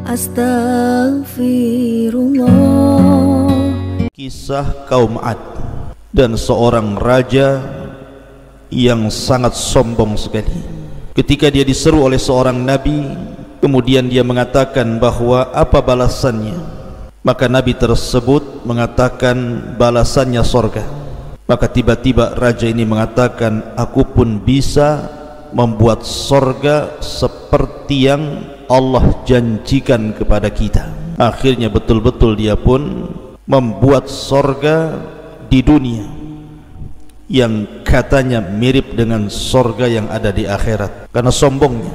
Astaghfirullah. Kisah kaum Ad dan seorang raja yang sangat sombong sekali. Ketika dia diseru oleh seorang nabi, kemudian dia mengatakan bahwa apa balasannya, maka nabi tersebut mengatakan balasannya sorga. Maka tiba-tiba raja ini mengatakan, aku pun bisa membuat sorga seperti yang Allah janjikan kepada kita. Akhirnya betul-betul dia pun membuat sorga di dunia yang katanya mirip dengan sorga yang ada di akhirat karena sombongnya.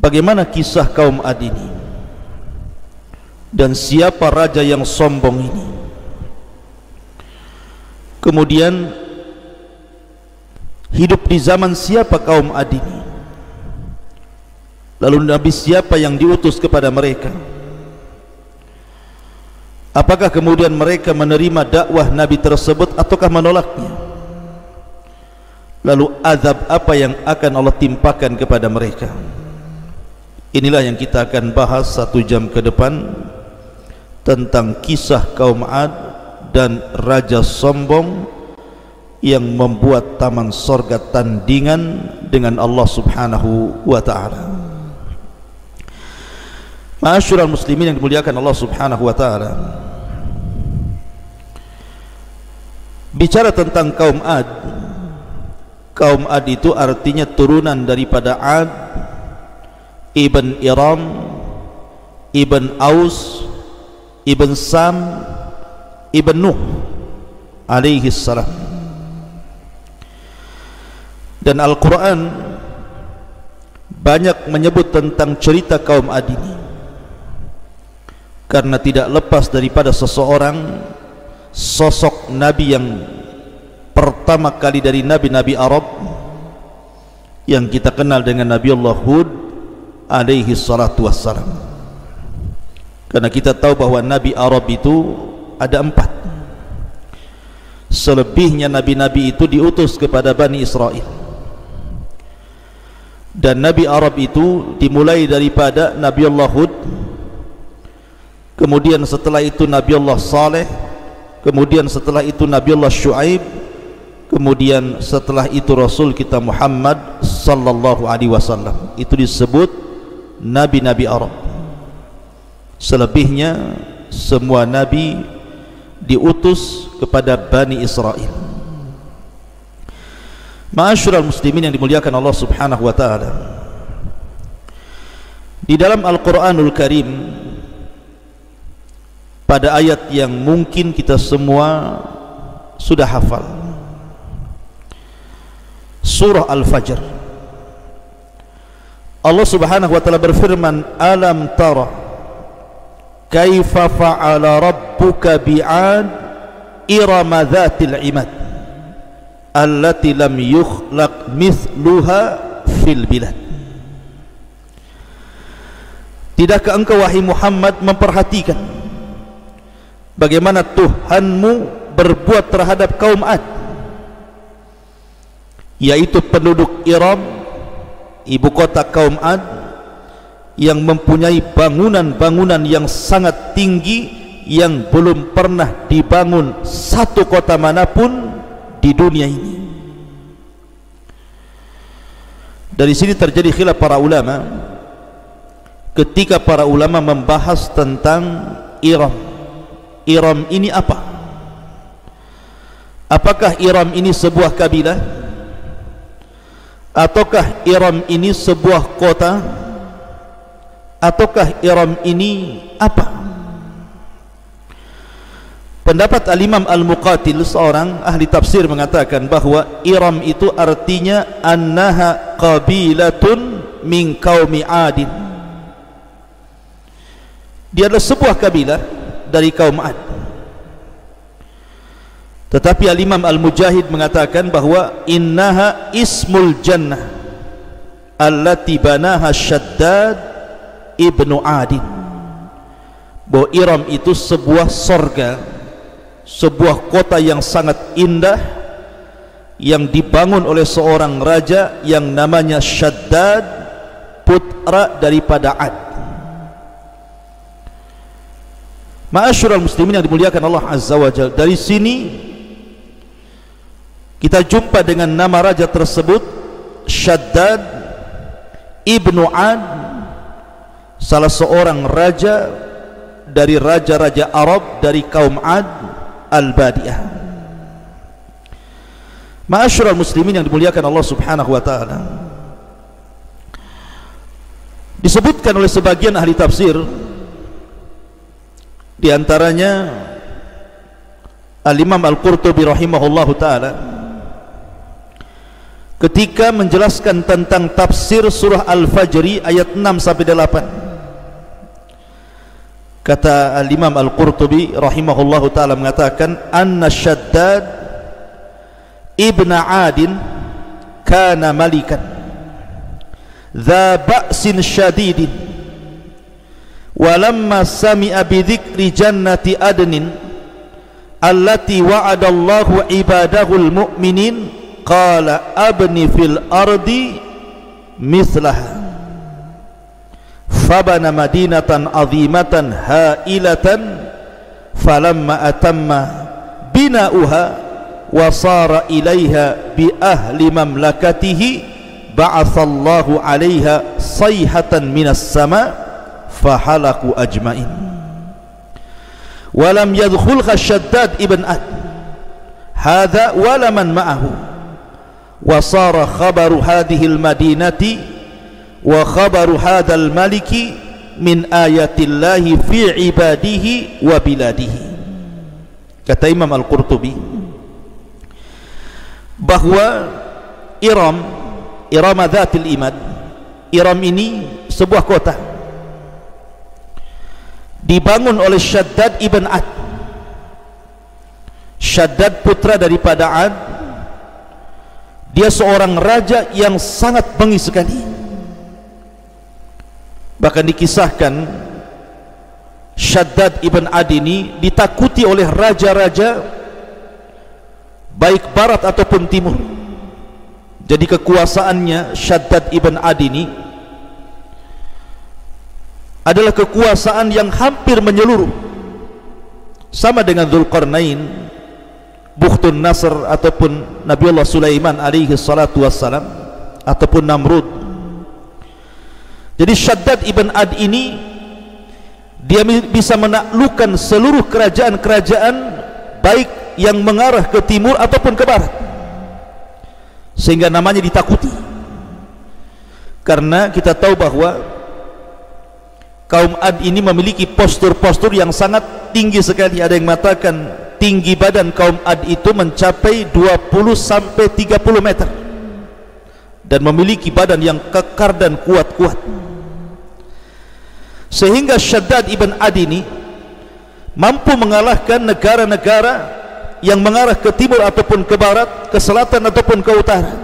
Bagaimana kisah kaum Ad ini dan siapa raja yang sombong ini? Kemudian hidup di zaman siapa kaum Ad ini? Lalu nabi siapa yang diutus kepada mereka? Apakah kemudian mereka menerima dakwah nabi tersebut ataukah menolaknya? Lalu azab apa yang akan Allah timpakan kepada mereka? Inilah yang kita akan bahas 1 jam ke depan, tentang kisah kaum Ad dan raja sombong yang membuat taman sorga tandingan dengan Allah subhanahu wa ta'ala. Ma'asyiral muslimin yang dimuliakan Allah subhanahu wa ta'ala, bicara tentang kaum Ad, kaum Ad itu artinya turunan daripada Ad ibn Iram, ibn Aus, ibn Sam, ibn Nuh alaihi salam. Dan Al-Quran banyak menyebut tentang cerita kaum Ad ini, karena tidak lepas daripada seseorang sosok nabi yang pertama kali dari nabi-nabi Arab yang kita kenal dengan Nabi Allah Hud alaihi salatu wassalam. Karena kita tahu bahwa nabi Arab itu ada 4. Selebihnya nabi-nabi itu diutus kepada Bani Israel. Dan nabi Arab itu dimulai daripada Nabi Allah Hud, kemudian setelah itu Nabi Allah Saleh, kemudian setelah itu Nabi Allah Shu'aib, kemudian setelah itu Rasul kita Muhammad sallallahu alaihi wasallam. Itu disebut nabi-nabi Arab. Selebihnya semua nabi diutus kepada Bani Israel. Ma'asyiral muslimin yang dimuliakan Allah subhanahu wa ta'ala, di dalam Al-Quranul Karim pada ayat yang mungkin kita semua sudah hafal, surah Al-Fajr, Allah subhanahu wa ta'ala berfirman, alam tara kaifa fa'ala rabbuka bi'ad irama dhatil imad allati lam yukhlaq mithluha fil bilad. Tidakkah engkau wahai Muhammad memperhatikan bagaimana Tuhanmu berbuat terhadap kaum Ad, yaitu penduduk Iram, ibu kota kaum Ad, yang mempunyai bangunan-bangunan yang sangat tinggi yang belum pernah dibangun satu kota manapun di dunia ini. Dari sini terjadi khilaf para ulama ketika para ulama membahas tentang Iram. Iram ini apa? Apakah Iram ini sebuah kabilah, ataukah Iram ini sebuah kota, ataukah Iram ini apa? Pendapat Al-Imam Al-Muqatil, seorang ahli tafsir, mengatakan bahwa Iram itu artinya annaha qabilatun min qaumi Adin. Dia adalah sebuah kabilah dari kaum Ad. Tetapi Al-Imam Al-Mujahid mengatakan bahwa innaha ismul jannah allati banaha Shaddad ibnu Adin. Bahwa Iram itu sebuah sorga, sebuah kota yang sangat indah yang dibangun oleh seorang raja yang namanya Shaddad, putra daripada Ad. Ma'asyiral muslimin yang dimuliakan Allah Azza wa Jalla, dari sini kita jumpa dengan nama raja tersebut, Shaddad ibnu Ad, salah seorang raja dari raja-raja Arab dari kaum Ad al-Badiah. Ma'asyiral muslimin yang dimuliakan Allah Subhanahu wa taala, disebutkan oleh sebagian ahli tafsir, di antaranya Al-Imam Al-Qurtubi rahimahullahu taala, ketika menjelaskan tentang tafsir surah Al-Fajr ayat 6 sampai 8, kata Al-Imam Al-Qurtubi rahimahullahu taala mengatakan, anna Shaddad ibn Adin kana malikan dha ba'sin syadidin, walamma sami'a bidhikri jannati adnin allati wa'adallahu ibadahul mu'minin qala abni fil ardi mislaha fabana madinatan azimatan hailatan falamma atamma bina'uha wa sara ilaiha bi ahli mamlakatihi ba'athallahu 'alaiha sayhatan minas sama fahalaku ajmain wa lam yadkhulha Shaddad ibn Ad hadha wa man ma'ahu wa sara khabaru hadhihi al-madinati wa khabaru hadzal maliki min ayatillahi fi ibadihi wa biladihi. Kata Imam Al-Qurtubi bahwa Iram Dzatil Imad, Iram ini sebuah kota dibangun oleh Shaddad ibn Ad. Shaddad putra daripada Ad, dia seorang raja yang sangat bengis sekali. Bahkan dikisahkan Shaddad ibn Ad ini ditakuti oleh raja-raja baik barat ataupun timur. Jadi kekuasaannya Shaddad ibn Ad ini adalah kekuasaan yang hampir menyeluruh, sama dengan Dzulqarnain, Bukhtun Nasr ataupun Nabiullah Sulaiman alaihi salatu wassalam, ataupun Namrud. Jadi Shaddad ibn Ad ini dia bisa menaklukkan seluruh kerajaan-kerajaan baik yang mengarah ke timur ataupun ke barat, sehingga namanya ditakuti. Karena kita tahu bahwa kaum Ad ini memiliki postur-postur yang sangat tinggi sekali. Ada yang mengatakan tinggi badan kaum Ad itu mencapai 20 sampai 30 meter dan memiliki badan yang kekar dan kuat-kuat, sehingga Shaddad ibn Ad ini mampu mengalahkan negara-negara yang mengarah ke timur ataupun ke barat, ke selatan ataupun ke utara,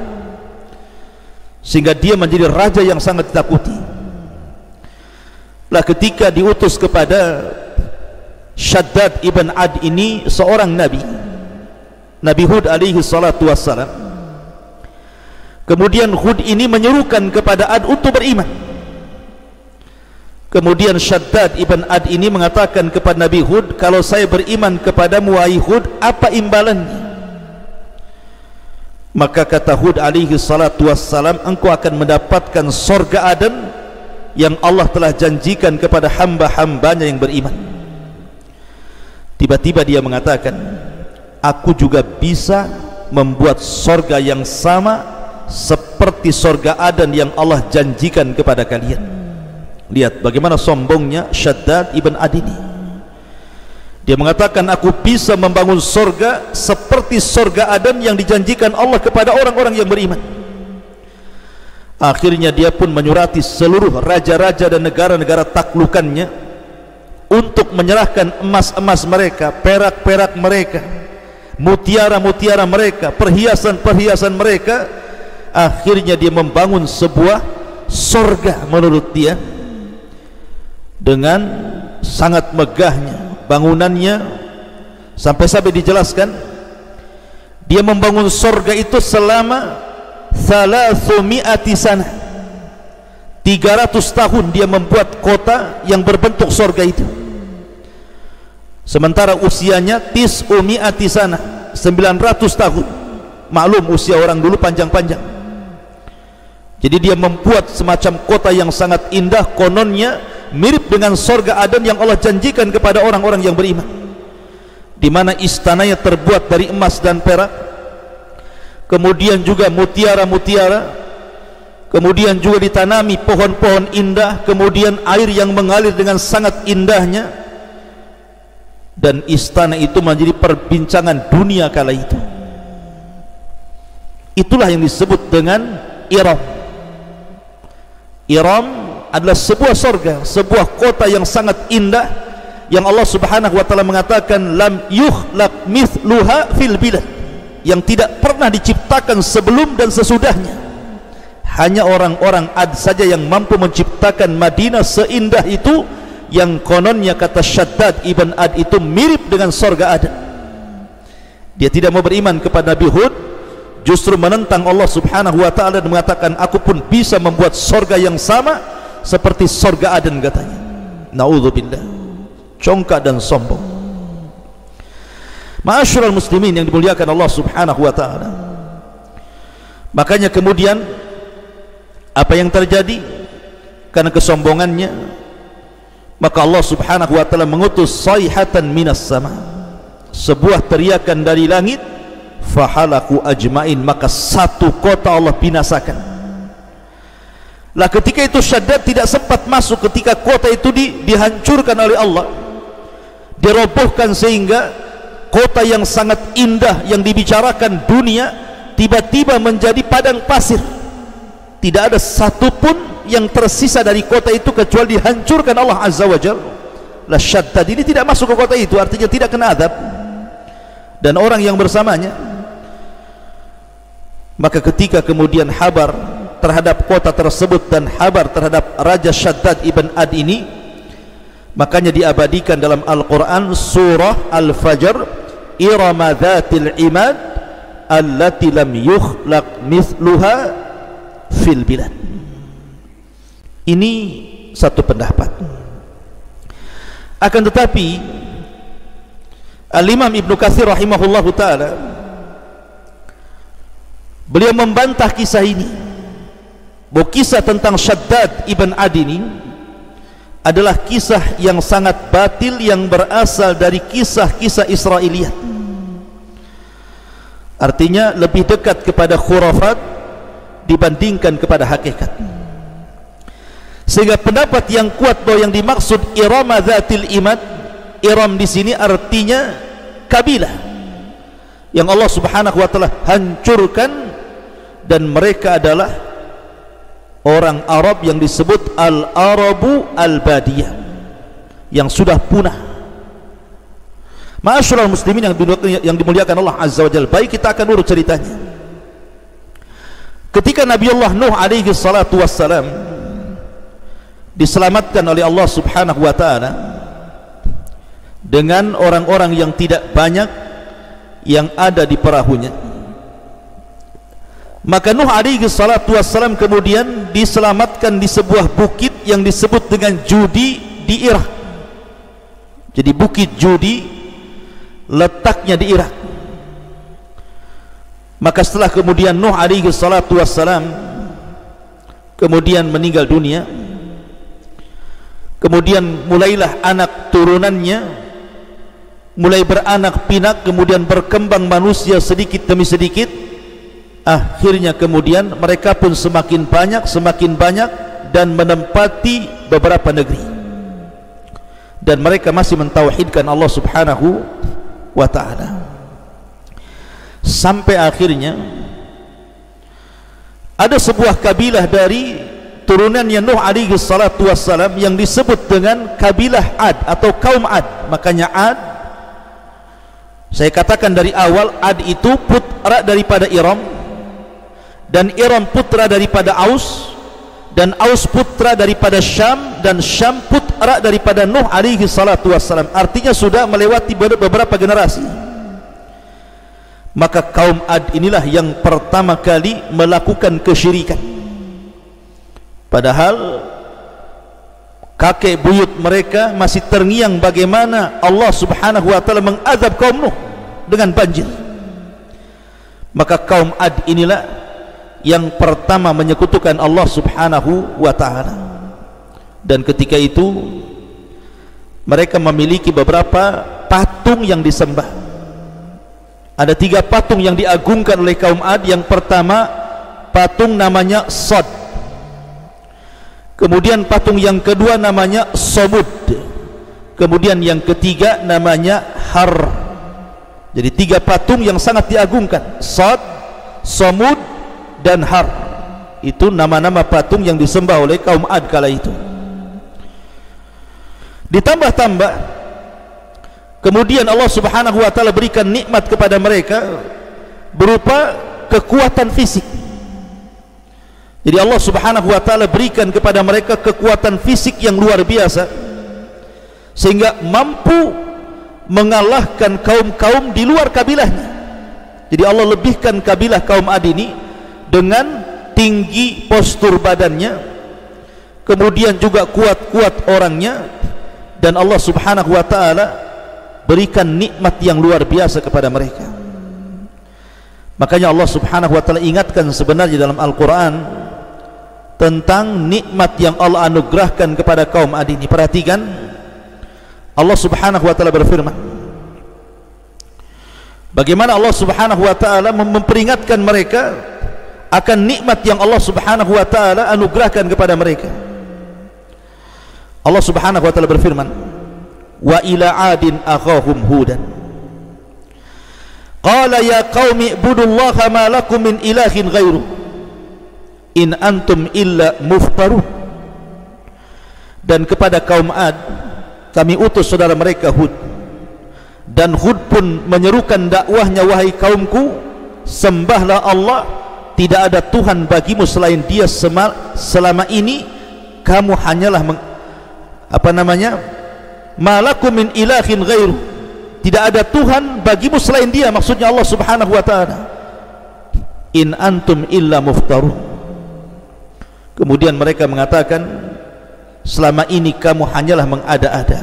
sehingga dia menjadi raja yang sangat ditakuti. Lah ketika diutus kepada Shaddad ibn Ad ini seorang nabi, Nabi Hud alaihi salatu wassalam, kemudian Hud ini menyerukan kepada Ad untuk beriman. Kemudian Shaddad ibn Ad ini mengatakan kepada Nabi Hud, kalau saya beriman kepadamu wahai Hud, apa imbalannya? Maka kata Hud alaihi salatu wassalam, engkau akan mendapatkan surga Aden yang Allah telah janjikan kepada hamba-hambanya yang beriman. Tiba-tiba dia mengatakan, aku juga bisa membuat surga yang sama seperti surga Aden yang Allah janjikan kepada kalian. Lihat bagaimana sombongnya Shaddad ibn Ad ini. Dia mengatakan, aku bisa membangun surga seperti surga Aden yang dijanjikan Allah kepada orang-orang yang beriman. Akhirnya dia pun menyurati seluruh raja-raja dan negara-negara taklukannya untuk menyerahkan emas-emas mereka, perak-perak mereka, mutiara-mutiara mereka, perhiasan-perhiasan mereka. Akhirnya dia membangun sebuah surga menurut dia dengan sangat megahnya bangunannya, sampai dijelaskan dia membangun surga itu selama 300 sana, 300 tahun dia membuat kota yang berbentuk surga itu. sementara usianya tis'umi'ati sana, 900 tahun. Maklum usia orang dulu panjang-panjang. Jadi dia membuat semacam kota yang sangat indah, kononnya mirip dengan sorga Aden yang Allah janjikan kepada orang-orang yang beriman, di mana istananya terbuat dari emas dan perak, kemudian juga mutiara-mutiara, kemudian juga ditanami pohon-pohon indah, kemudian air yang mengalir dengan sangat indahnya, dan istana itu menjadi perbincangan dunia kala itu. Itulah yang disebut dengan Iram. Iram adalah sebuah sorga, sebuah kota yang sangat indah, yang Allah Subhanahu wa ta'ala mengatakan lam yukhlaq mithluha fil bilad, yang tidak pernah diciptakan sebelum dan sesudahnya. Hanya orang-orang Ad saja yang mampu menciptakan Madinah seindah itu, yang kononnya kata Shaddad ibn Ad itu mirip dengan sorga Aden. Dia tidak mau beriman kepada Nabi Hud, justru menentang Allah Subhanahu wa ta'ala dan mengatakan aku pun bisa membuat sorga yang sama seperti sorga Aden katanya. Na'udzubillah, congkak dan sombong. Ma'asyiral muslimin yang dimuliakan Allah Subhanahu wa ta'ala. Makanya kemudian apa yang terjadi karena kesombongannya, maka Allah Subhanahu wa ta'ala mengutus sayhatan minas sama, sebuah teriakan dari langit, fahalaku ajmain, maka satu kota Allah binasakan. Lah ketika itu Shaddad tidak sempat masuk ketika kota itu dihancurkan oleh Allah, dirobohkan, sehingga kota yang sangat indah yang dibicarakan dunia tiba-tiba menjadi padang pasir. Tidak ada satupun yang tersisa dari kota itu kecuali dihancurkan Allah Azza wa Jalla. Lah Shaddad ini tidak masuk ke kota itu, artinya tidak kena azab, dan orang yang bersamanya. Maka ketika kemudian habar terhadap kota tersebut dan habar terhadap Raja Shaddad ibn Ad ini, makanya diabadikan dalam Al-Quran surah Al-Fajr, Irama dhatil imad allati lam yukhlaq mithluha fil bilad. Ini satu pendapat. Akan tetapi Al-Imam Ibnu Katsir rahimahullahu ta'ala, beliau membantah kisah ini, bahwa kisah tentang Shaddad ibn Ad ini adalah kisah yang sangat batil, yang berasal dari kisah-kisah Israiliyat. Artinya lebih dekat kepada khurafat dibandingkan kepada hakikat. Sehingga pendapat yang kuat bahwa yang dimaksud Irama dzatil imad, Iram di sini artinya kabilah yang Allah Subhanahu wa ta'ala hancurkan, dan mereka adalah orang Arab yang disebut Al-Arabu Al-Badiyah, yang sudah punah. Ma'asyiral muslimin yang dimuliakan Allah Azza wa Jalla. Baik, kita akan urut ceritanya. Ketika Nabiullah Nuh alaihi salatu wassalam diselamatkan oleh Allah Subhanahu wa ta'ala dengan orang-orang yang tidak banyak yang ada di perahunya, maka Nuh alaihi salatu wassalam kemudian diselamatkan di sebuah bukit yang disebut dengan Judi di Irak. Jadi bukit Judi letaknya di Irak. Maka setelah kemudian Nuh alaihi salatu wassalam kemudian meninggal dunia, kemudian mulailah anak turunannya mulai beranak pinak, kemudian berkembang manusia sedikit demi sedikit. Akhirnya kemudian mereka pun semakin banyak dan menempati beberapa negeri, dan mereka masih mentauhidkan Allah Subhanahu wa ta'ala. Sampai akhirnya ada sebuah kabilah dari turunannya Nuh alaihi salatu wassalam yang disebut dengan kabilah Ad atau kaum Ad. Makanya Ad, saya katakan dari awal, Ad itu putra daripada Iram, dan Iram putra daripada Aus, dan Aus putra daripada Syam, dan Syam putra daripada Nuh alaihi salatu wassalam. Artinya sudah melewati beberapa generasi. Maka kaum Ad inilah yang pertama kali melakukan kesyirikan, padahal kakek buyut mereka masih terngiang bagaimana Allah subhanahu wa ta'ala mengazab kaum Nuh dengan banjir. Maka kaum Ad inilah yang pertama menyekutukan Allah subhanahu wa ta'ala, dan ketika itu mereka memiliki beberapa patung yang disembah. Ada 3 patung yang diagungkan oleh kaum Ad. Yang pertama patung namanya Sod, kemudian patung yang kedua namanya Sobud, kemudian yang ketiga namanya Har. Jadi 3 patung yang sangat diagungkan, Sod, Somud, dan Har. Itu nama-nama patung yang disembah oleh kaum Ad kala itu. Ditambah-tambah kemudian Allah subhanahu wa ta'ala berikan nikmat kepada mereka berupa kekuatan fisik. Jadi Allah subhanahu wa ta'ala berikan kepada mereka kekuatan fisik yang luar biasa, sehingga mampu mengalahkan kaum-kaum di luar kabilahnya. Jadi Allah lebihkan kabilah kaum Ad ini dengan tinggi postur badannya, kemudian juga kuat-kuat orangnya, dan Allah subhanahu wa ta'ala berikan nikmat yang luar biasa kepada mereka. Makanya Allah subhanahu wa ta'ala ingatkan sebenarnya dalam Al-Quran tentang nikmat yang Allah anugerahkan kepada kaum Ad ini. Perhatikan, Allah subhanahu wa ta'ala berfirman, bagaimana Allah subhanahu wa ta'ala memperingatkan mereka akan nikmat yang Allah subhanahu wa ta'ala anugerahkan kepada mereka. Allah subhanahu wa ta'ala berfirman, wa ila adin akhahum hudan qala ya qaumi ibudullaha ma lakum min ilahin ghairuh in antum illa muftaruh. Dan kepada kaum Ad kami utus saudara mereka Hud, dan Hud pun menyerukan dakwahnya, wahai kaumku, sembahlah Allah, tidak ada Tuhan bagimu selain Dia, selama ini kamu hanyalah malakum min ilahin ghairu, tidak ada Tuhan bagimu selain Dia, maksudnya Allah subhanahu wa ta'ala. In antum illa muftaruh. Kemudian mereka mengatakan, selama ini kamu hanyalah mengada-ada.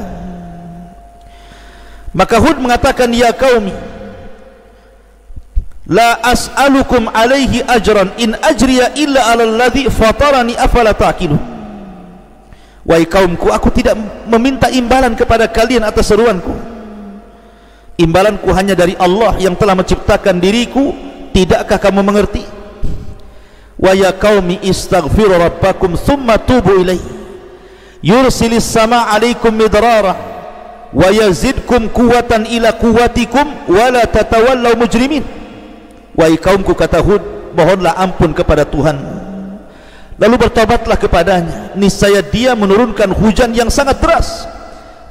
Maka Hud mengatakan, ya qaumi la as'alukum alaihi ajran in ajriya illa ala alladhi fatarani afala ta'qilun. Wahai kaumku, aku tidak meminta imbalan kepada kalian atas seruanku. Imbalanku hanya dari Allah yang telah menciptakan diriku. Tidakkah kamu mengerti? Wa ya qaumi istaghfiru rabbakum thumma tubu ilaihi yursilis sama alaikum midrara wa yazidkum quwwatan ila quwwatikum wa la tatawallaw mujrimin. Wahai kaumku, kata Hud, mohonlah ampun kepada Tuhan, lalu bertobatlah kepadanya, niscaya Dia menurunkan hujan yang sangat deras.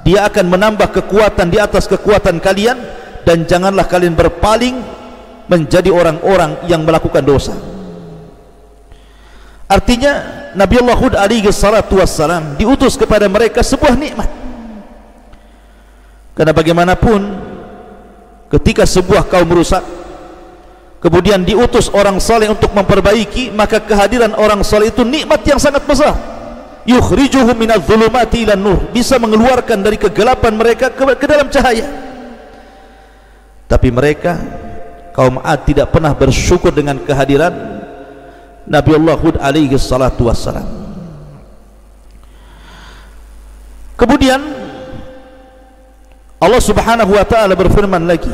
Dia akan menambah kekuatan di atas kekuatan kalian, dan janganlah kalian berpaling menjadi orang-orang yang melakukan dosa. Artinya Nabi Allah Hud alaihi salatu wassalam diutus kepada mereka sebuah nikmat. Karena bagaimanapun ketika sebuah kaum rusak, kemudian diutus orang saleh untuk memperbaiki, maka kehadiran orang saleh itu nikmat yang sangat besar. Yukhrijuhum minadh-dhulumati ilan nur, bisa mengeluarkan dari kegelapan mereka ke dalam cahaya. Tapi mereka kaum Ad tidak pernah bersyukur dengan kehadiran Nabi Allah Hud alaihi salatu wassalam. Kemudian Allah subhanahu wa ta'ala berfirman lagi,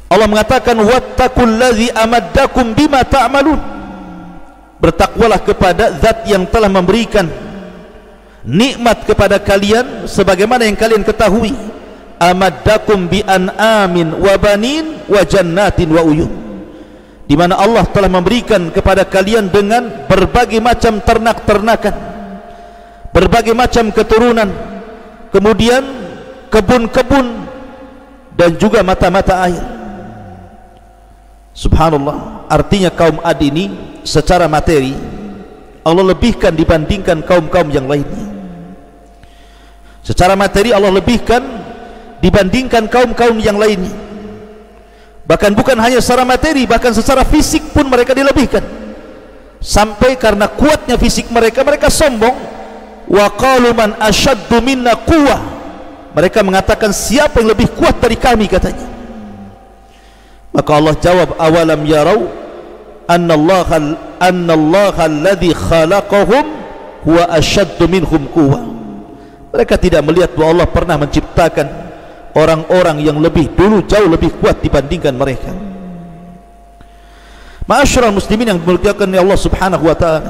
Allah mengatakan, wattaqullazi amaddakum bima ta'malun. Bertakwalah kepada zat yang telah memberikan nikmat kepada kalian sebagaimana yang kalian ketahui. Amaddakum bi an'amin wa banin wa jannatin wa uyun, di mana Allah telah memberikan kepada kalian dengan berbagai macam ternak-ternakan, berbagai macam keturunan, kemudian kebun-kebun, dan juga mata-mata air. Subhanallah, artinya kaum Ad ini secara materi Allah lebihkan dibandingkan kaum-kaum yang lainnya. Secara materi Allah lebihkan dibandingkan kaum-kaum yang lainnya. Bahkan bukan hanya secara materi, bahkan secara fisik pun mereka dilebihkan. sampai karena kuatnya fisik mereka, mereka sombong. Wa qalu man ashaddu minna quwwah, mereka mengatakan siapa yang lebih kuat dari kami, katanya. Maka Allah jawab, awalam yarau annallaha alladhi khalaqahum huwa ashaddu minhum quwwah. Mereka tidak melihat bahwa Allah pernah menciptakan orang-orang yang lebih dulu jauh lebih kuat dibandingkan mereka. Ma'asyiral muslimin yang dimuliakan oleh Allah Subhanahu wa taala,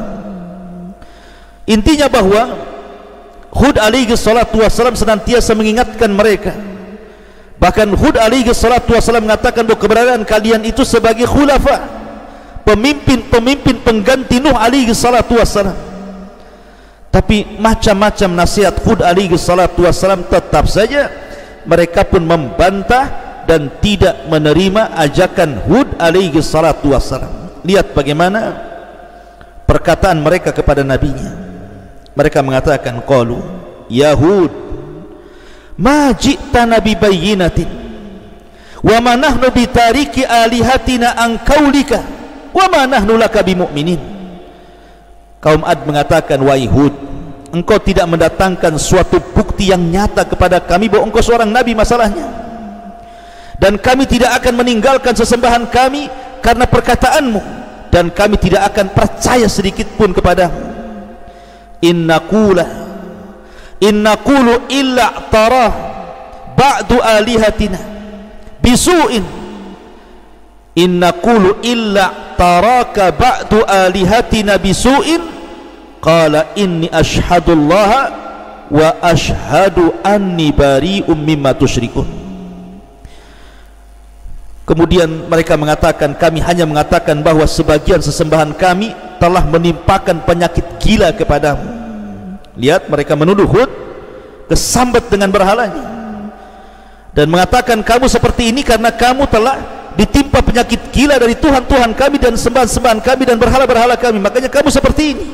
intinya bahwa Hud alaihi salatu wassalam senantiasa mengingatkan mereka. Bahkan Hud alaihi salatu wassalam mengatakan bahwa keberadaan kalian itu sebagai khulafa, pemimpin-pemimpin pengganti Nuh alaihi salatu wassalam. Tapi macam-macam nasihat Hud alaihi salatu wassalam, tetap saja mereka pun membantah dan tidak menerima ajakan Hud alaihi salatu wassalam. Lihat bagaimana perkataan mereka kepada nabinya. Mereka mengatakan, qalu ya Hud ma ji'tana bi bayyinatin wa ma nahnu bi tariki alihatina an qaulika wa ma nahnu laka bimu'minin. Kaum Ad mengatakan, wahai Hud, engkau tidak mendatangkan suatu bukti yang nyata kepada kami bahwa engkau seorang nabi masalahnya, dan kami tidak akan meninggalkan sesembahan kami karena perkataanmu, dan kami tidak akan percaya sedikit pun kepadamu. Innaqulu illa tarah ba'du alihatina bisu'in. Innaqulu illa taraka ba'du alihatina bisu'in. Qala inni ashhadullaha wa ashhadu anni bari'um mimma tusyrikun. Kemudian mereka mengatakan, kami hanya mengatakan bahwa sebagian sesembahan kami telah menimpakan penyakit gila kepadamu. Lihat, mereka menuduh Hud kesambat dengan berhalanya dan mengatakan, kamu seperti ini karena kamu telah ditimpa penyakit gila dari Tuhan-Tuhan kami dan sembahan-sembahan kami dan berhala-berhala kami, makanya kamu seperti ini.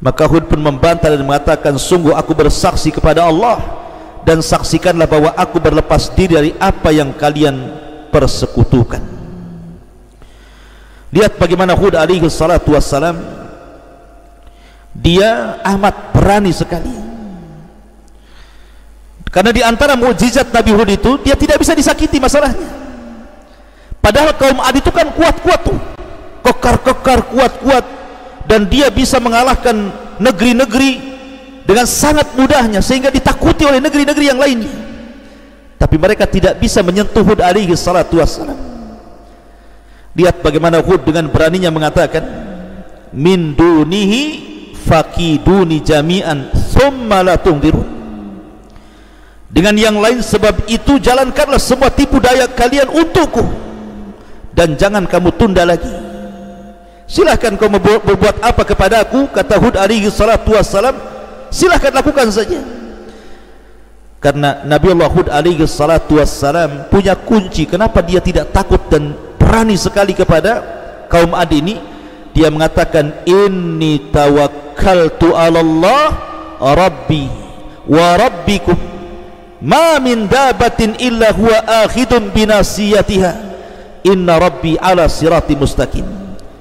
Maka Hud pun membantah dan mengatakan, sungguh aku bersaksi kepada Allah, dan saksikanlah bahwa aku berlepas diri dari apa yang kalian persekutukan. Lihat bagaimana Hud alaihi salatu wassalam, dia amat berani sekali. Karena di antara mukjizat Nabi Hud itu, dia tidak bisa disakiti masalahnya. Padahal kaum Ad itu kan kuat-kuat tuh, kekar-kekar, kuat-kuat, dan dia bisa mengalahkan negeri-negeri dengan sangat mudahnya sehingga ditakuti oleh negeri-negeri yang lainnya. Tapi mereka tidak bisa menyentuh Hud alaihi salatu wassalam. Lihat bagaimana Hud dengan beraninya mengatakan, min dunihi faqiduni jami'an thumma la tunzirun. Dengan yang lain sebab itu jalankanlah semua tipu daya kalian untukku, dan jangan kamu tunda lagi. Silahkan kau berbuat apa kepadaku, kata Hud alaihi salatu wassalam, silahkan lakukan saja. Karena Nabi Allah Hud alaihi salatu wassalam punya kunci kenapa dia tidak takut dan berani sekali kepada kaum Ad ini. Dia mengatakan, inni tawakkaltu ala Allah rabbi wa rabbikum ma min dabatin illa huwa akhidun binasiyatiha inna rabbi ala sirati mustaqim.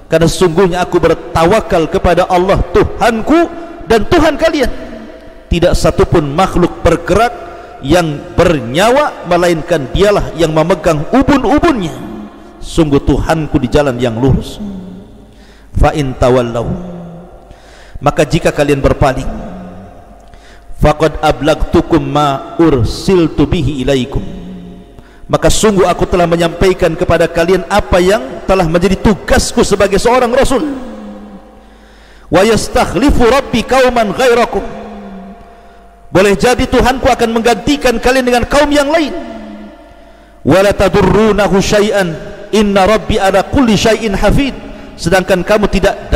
Karena sesungguhnya aku bertawakal kepada Allah Tuhanku dan Tuhan kalian. Tidak satupun makhluk bergerak yang bernyawa melainkan dialah yang memegang ubun-ubunnya. Sungguh Tuhanku di jalan yang lurus. Fa in tawallau, maka jika kalian berpaling, faqad ablagtukum ma ursiltu bihi ilaikum, maka sungguh aku telah menyampaikan kepada kalian apa yang telah menjadi tugasku sebagai seorang rasul. Wa yastakhlifu rabbi qauman ghairakum, boleh jadi Tuhanku akan menggantikan kalian dengan kaum yang lain. Wala tadurrunahu syai'an inna rabbi ala kulli syai'in hafid, sedangkan kamu tidak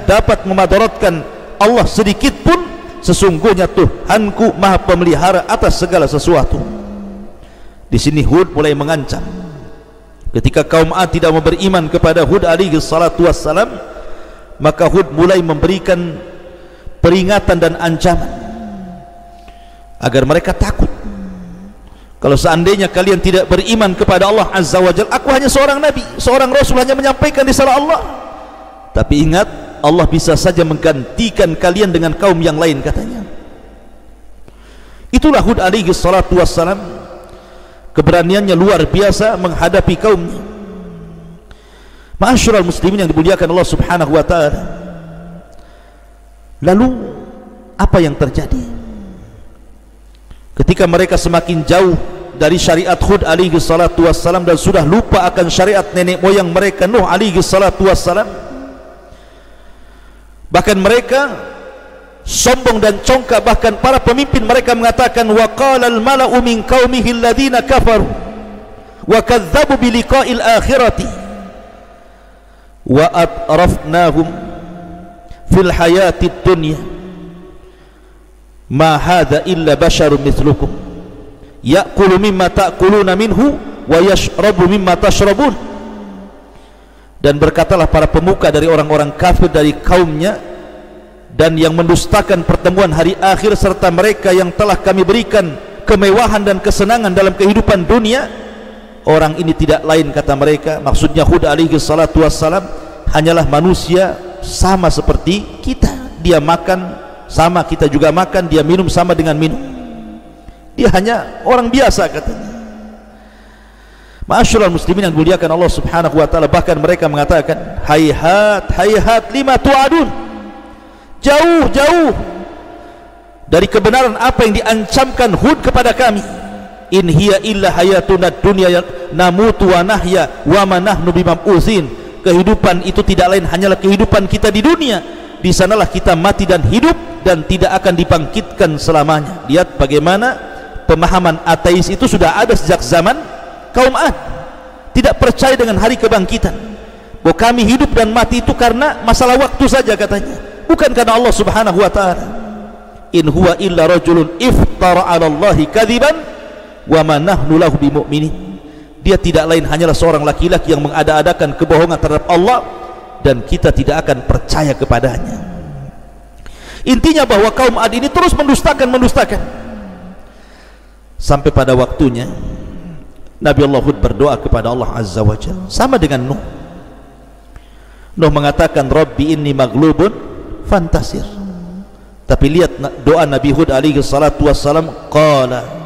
dapat memadaratkan Allah sedikit pun, sesungguhnya Tuhanku maha pemelihara atas segala sesuatu. Di sini Hud mulai mengancam. Ketika kaum Ad tidak mau beriman kepada Hud alaihi salatu wassalam, maka Hud mulai memberikan peringatan dan ancaman agar mereka takut. Kalau seandainya kalian tidak beriman kepada Allah Azza wa Jalla, aku hanya seorang nabi, seorang rasul, hanya menyampaikan risalah Allah. Tapi ingat, Allah bisa saja menggantikan kalian dengan kaum yang lain katanya. Itulah Hud alaihi salatu wassalam, keberaniannya luar biasa menghadapi kaumnya. Ma'asyiral muslimin yang dimuliakan Allah subhanahu wa ta'ala. Lalu apa yang terjadi ketika mereka semakin jauh dari syariat Hud alaihi salatu wassalam dan sudah lupa akan syariat nenek moyang mereka Nuh alaihi salatu wassalam? Bahkan mereka sombong dan congkak. Bahkan para pemimpin mereka mengatakan, wa qala al mala'u min qaumihi alladhina kafaru wa kadzdzabu bi liqa'il akhirati wa atrafnahum fil hayatid dunya ma hadza illa basharun mithlukum ya'kulu mimma ta'kuluna minhu wa yashrabu mimma tashrabun. Dan berkatalah para pemuka dari orang-orang kafir dari kaumnya dan yang mendustakan pertemuan hari akhir serta mereka yang telah kami berikan kemewahan dan kesenangan dalam kehidupan dunia, orang ini tidak lain kata mereka, maksudnya Hud alaihi salatu wassalam, hanyalah manusia sama seperti kita. Dia makan sama kita juga makan, dia minum sama dengan minum, dia hanya orang biasa katanya. Ma'asyiral muslimin yang dimuliakan Allah subhanahu wa ta'ala, bahkan mereka mengatakan, hayhat hayhat lima tu'adun, jauh-jauh dari kebenaran apa yang diancamkan Hud kepada kami. In hiya illa hayatuna dunya namutu wa nahya wa ma nahnu bimab'utsin. Kehidupan itu tidak lain hanyalah kehidupan kita di dunia, di sanalah kita mati dan hidup dan tidak akan dibangkitkan selamanya. Lihat bagaimana pemahaman ateis itu sudah ada sejak zaman kaum Ad. Tidak percaya dengan hari kebangkitan, bahwa kami hidup dan mati itu karena masalah waktu saja katanya, bukan karena Allah subhanahu wa ta'ala. In huwa illa rajulun iftara 'ala Allahi kadziban wa ma nahnu lahu bimu'minin. Dia tidak lain hanyalah seorang laki-laki yang mengada-adakan kebohongan terhadap Allah dan kita tidak akan percaya kepadanya. Intinya bahwa kaum Ad ini terus mendustakan sampai pada waktunya Nabi Allah Hud berdoa kepada Allah Azza wa Jalla, sama dengan Nuh. Nuh mengatakan, Rabbi inni maghlubun fantasir. Tapi lihat doa Nabi Hud alaihi salatu wassalam, qala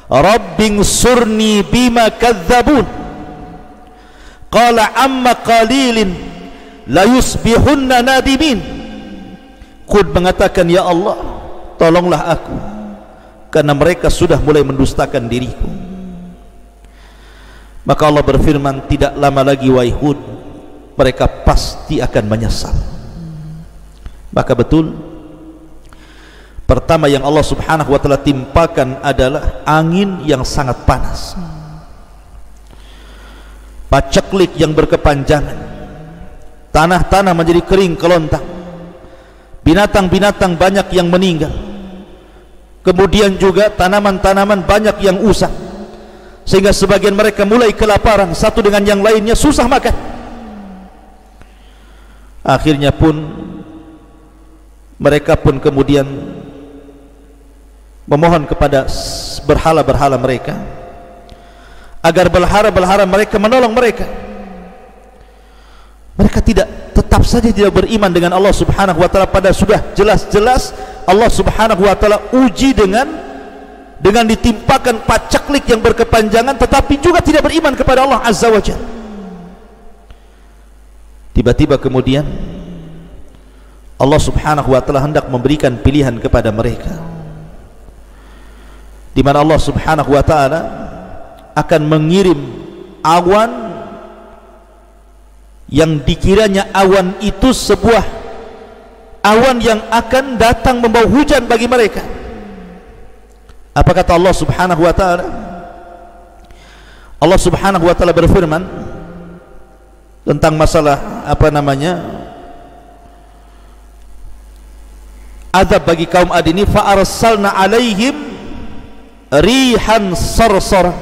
Rabbinsurni bima kadzabun qala amma qalilin la yusbihunna nadimin. Hud mengatakan, ya Allah, tolonglah aku karena mereka sudah mulai mendustakan diriku. Maka Allah berfirman, tidak lama lagi wahai Hud, mereka pasti akan menyesal. Maka betul, pertama yang Allah subhanahu wa ta'ala timpakan adalah angin yang sangat panas, paceklik yang berkepanjangan, tanah-tanah menjadi kering kelontang, binatang-binatang banyak yang meninggal, kemudian juga tanaman-tanaman banyak yang usang, sehingga sebagian mereka mulai kelaparan, satu dengan yang lainnya susah makan. Akhirnya pun mereka pun kemudian memohon kepada berhala-berhala mereka agar berhala-berhala mereka menolong mereka. Mereka tetap saja tidak beriman dengan Allah subhanahu wa ta'ala, pada sudah jelas-jelas Allah subhanahu wa ta'ala uji dengan ditimpakan paceklik yang berkepanjangan, tetapi juga tidak beriman kepada Allah Azza wa Jalla. Tiba-tiba kemudian Allah subhanahu wa ta'ala hendak memberikan pilihan kepada mereka, di mana Allah subhanahu wa ta'ala akan mengirim awan yang dikiranya awan itu sebuah awan yang akan datang membawa hujan bagi mereka. Apa kata Allah subhanahu wa ta'ala? Allah subhanahu wa ta'ala berfirman tentang masalah azab bagi kaum Ad ini, fa arsalna alaihim rihan sarsara,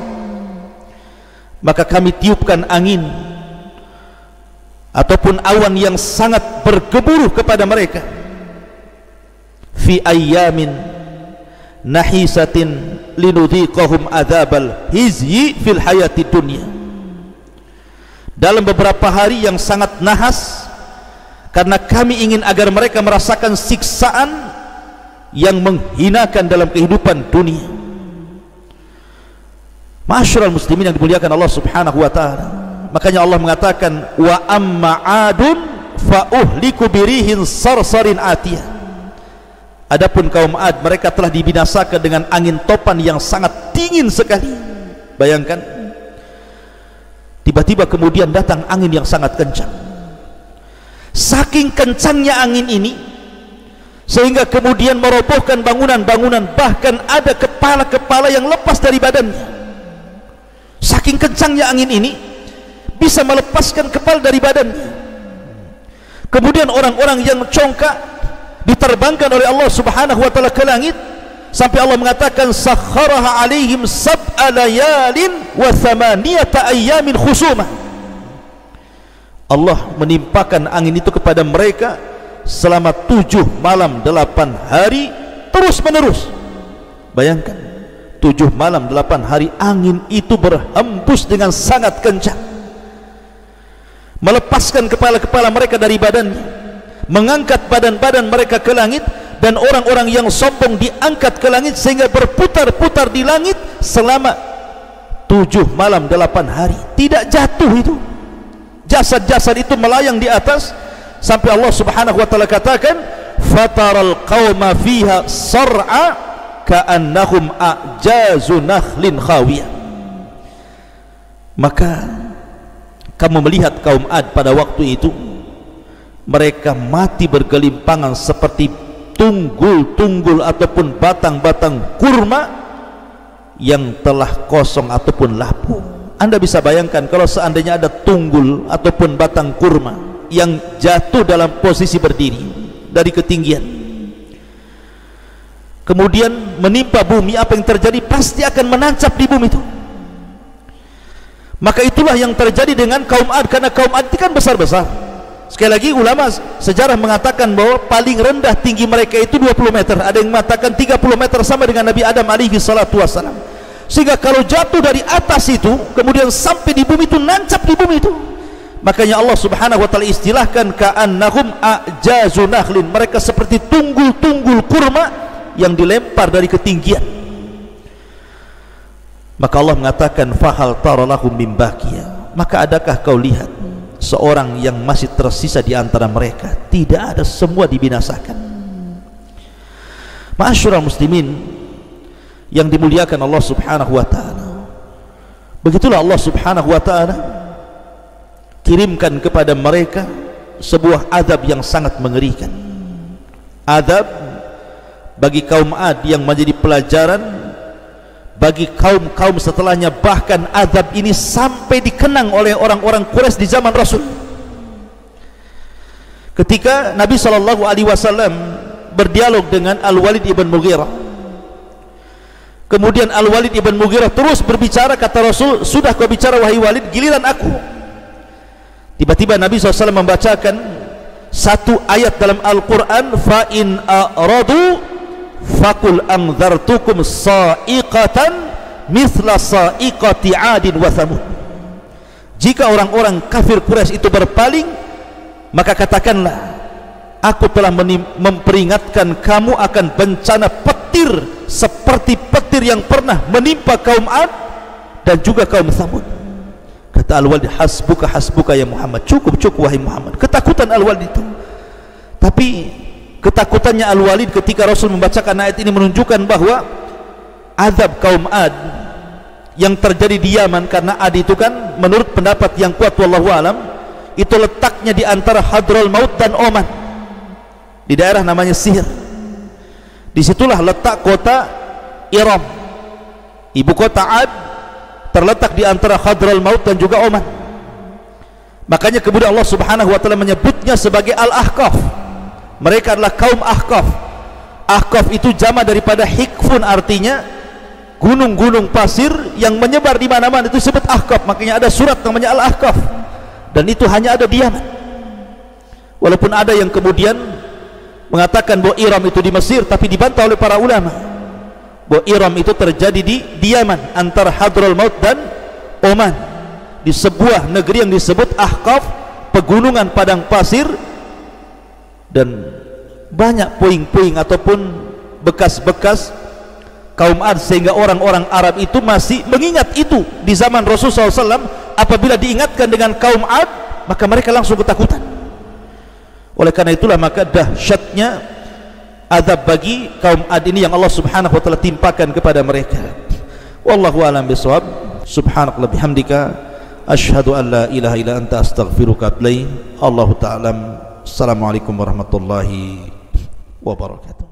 maka kami tiupkan angin ataupun awan yang sangat bergemuruh kepada mereka, fi ayyamin nahisatin linudhiqahum adzabal hizyi fil hayati dunya, dalam beberapa hari yang sangat nahas karena kami ingin agar mereka merasakan siksaan yang menghinakan dalam kehidupan dunia. Ma'asyiral muslimin yang dimuliakan Allah Subhanahu wa taala, makanya Allah mengatakan wa amma 'adun fa uhliku birihin sarsarin atiyah. Adapun kaum 'Ad, mereka telah dibinasakan dengan angin topan yang sangat dingin sekali. Bayangkan, tiba-tiba kemudian datang angin yang sangat kencang. Saking kencangnya angin ini sehingga kemudian merobohkan bangunan-bangunan, bahkan ada kepala-kepala yang lepas dari badannya. Saking kencangnya angin ini bisa melepaskan kepala dari badannya. Kemudian orang-orang yang congkak diterbangkan oleh Allah Subhanahu wa taala ke langit, sampai Allah mengatakan sakharaha alaihim sab'a layalin wa thamaniyata ayyamin khusumah. Allah menimpakan angin itu kepada mereka selama 7 malam 8 hari terus menerus. Bayangkan, 7 malam 8 hari angin itu berhembus dengan sangat kencang, melepaskan kepala-kepala mereka dari badannya, mengangkat badan-badan mereka ke langit, dan orang-orang yang sombong diangkat ke langit sehingga berputar-putar di langit selama 7 malam 8 hari. Tidak jatuh itu, jasad-jasad itu melayang di atas, sampai Allah Subhanahu wa taala katakan fataral qauma fiha sar'a ka'annahum a'jazu nakhlin khawiyah. Maka kamu melihat kaum 'Ad pada waktu itu, mereka mati bergelimpangan seperti tunggul-tunggul ataupun batang-batang kurma yang telah kosong ataupun lapuk. Anda bisa bayangkan kalau seandainya ada tunggul ataupun batang kurma yang jatuh dalam posisi berdiri dari ketinggian, kemudian menimpa bumi, apa yang terjadi? Pasti akan menancap di bumi itu. Maka itulah yang terjadi dengan kaum 'Ad, karena kaum 'Ad itu kan besar-besar. Sekali lagi, ulama sejarah mengatakan bahwa paling rendah tinggi mereka itu 20 meter, ada yang mengatakan 30 meter, sama dengan Nabi Adam alaihi salatu wassalam. Sehingga kalau jatuh dari atas itu kemudian sampai di bumi itu, nancap di bumi itu. Makanya Allah Subhanahu wa taala istilahkan ka'annahum a'jazu nakhlin, mereka seperti tunggul-tunggul kurma yang dilempar dari ketinggian. Maka Allah mengatakan fahal tara lahum min baqiyah, maka adakah kau lihat seorang yang masih tersisa di antara mereka? Tidak ada, semua dibinasakan. Ma'asyiral muslimin yang dimuliakan Allah Subhanahu wa taala, begitulah Allah Subhanahu wa taala kirimkan kepada mereka sebuah azab yang sangat mengerikan. Azab bagi kaum 'Ad yang menjadi pelajaran bagi kaum-kaum setelahnya. Bahkan azab ini sampai dikenang oleh orang-orang Quraisy di zaman Rasul. Ketika Nabi SAW berdialog dengan Al-Walid ibn Mughirah, kemudian Al-Walid ibn Mughirah terus berbicara, kata Rasul, sudah kau bicara wahai Walid, giliran aku. Tiba-tiba Nabi SAW membacakan satu ayat dalam Al-Quran, fa in a'radu faqul anzartukum sa'iqatan mithla sa'iqati 'adin wa thamud. Jika orang-orang kafir Quraisy itu berpaling, maka katakanlah, aku telah memperingatkan kamu akan bencana petir seperti petir yang pernah menimpa kaum 'Ad dan juga kaum Thamud. Kata Al-Walid, hasbuka hasbuka ya Muhammad, cukup cukup wahai Muhammad. Ketakutan Al-Walid itu. Tapi ketakutannya Al-Walid ketika Rasul membacakan ayat ini menunjukkan bahwa azab kaum 'Ad yang terjadi di Yaman, karena 'Ad itu kan menurut pendapat yang kuat wallahu alam itu letaknya di antara Hadral Maut dan Oman, di daerah namanya Sihr. Disitulah letak kota Iram, ibu kota 'Ad terletak di antara Hadral Maut dan juga Oman. Makanya kemudian Allah Subhanahu wa taala menyebutnya sebagai Al-Ahqaf. Mereka adalah kaum Ahqaf. Ahqaf itu jama daripada Hikfun, artinya gunung-gunung pasir yang menyebar di mana-mana, itu disebut Ahqaf. Makanya ada surat namanya Al-Ahqaf, dan itu hanya ada di Yaman. Walaupun ada yang kemudian mengatakan bahwa Iram itu di Mesir, tapi dibantah oleh para ulama bahwa Iram itu terjadi di Yaman, antara Hadral Maut dan Oman, di sebuah negeri yang disebut Ahqaf, pegunungan padang pasir Dan banyak puing-puing ataupun bekas-bekas kaum Ad, sehingga orang-orang Arab itu masih mengingat itu di zaman Rasulullah SAW. Apabila diingatkan dengan kaum Ad, maka mereka langsung ketakutan. Oleh karena itulah maka dahsyatnya azab bagi kaum Ad ini yang Allah Subhanahu wa taala timpakan kepada mereka. Wallahu a'lam bishawab. Subhanakallah bihamdika asyhadu an la ilaha illa anta astaghfiruka wa atubu ilaik. Allahu ta'ala. Assalamualaikum warahmatullahi wabarakatuh.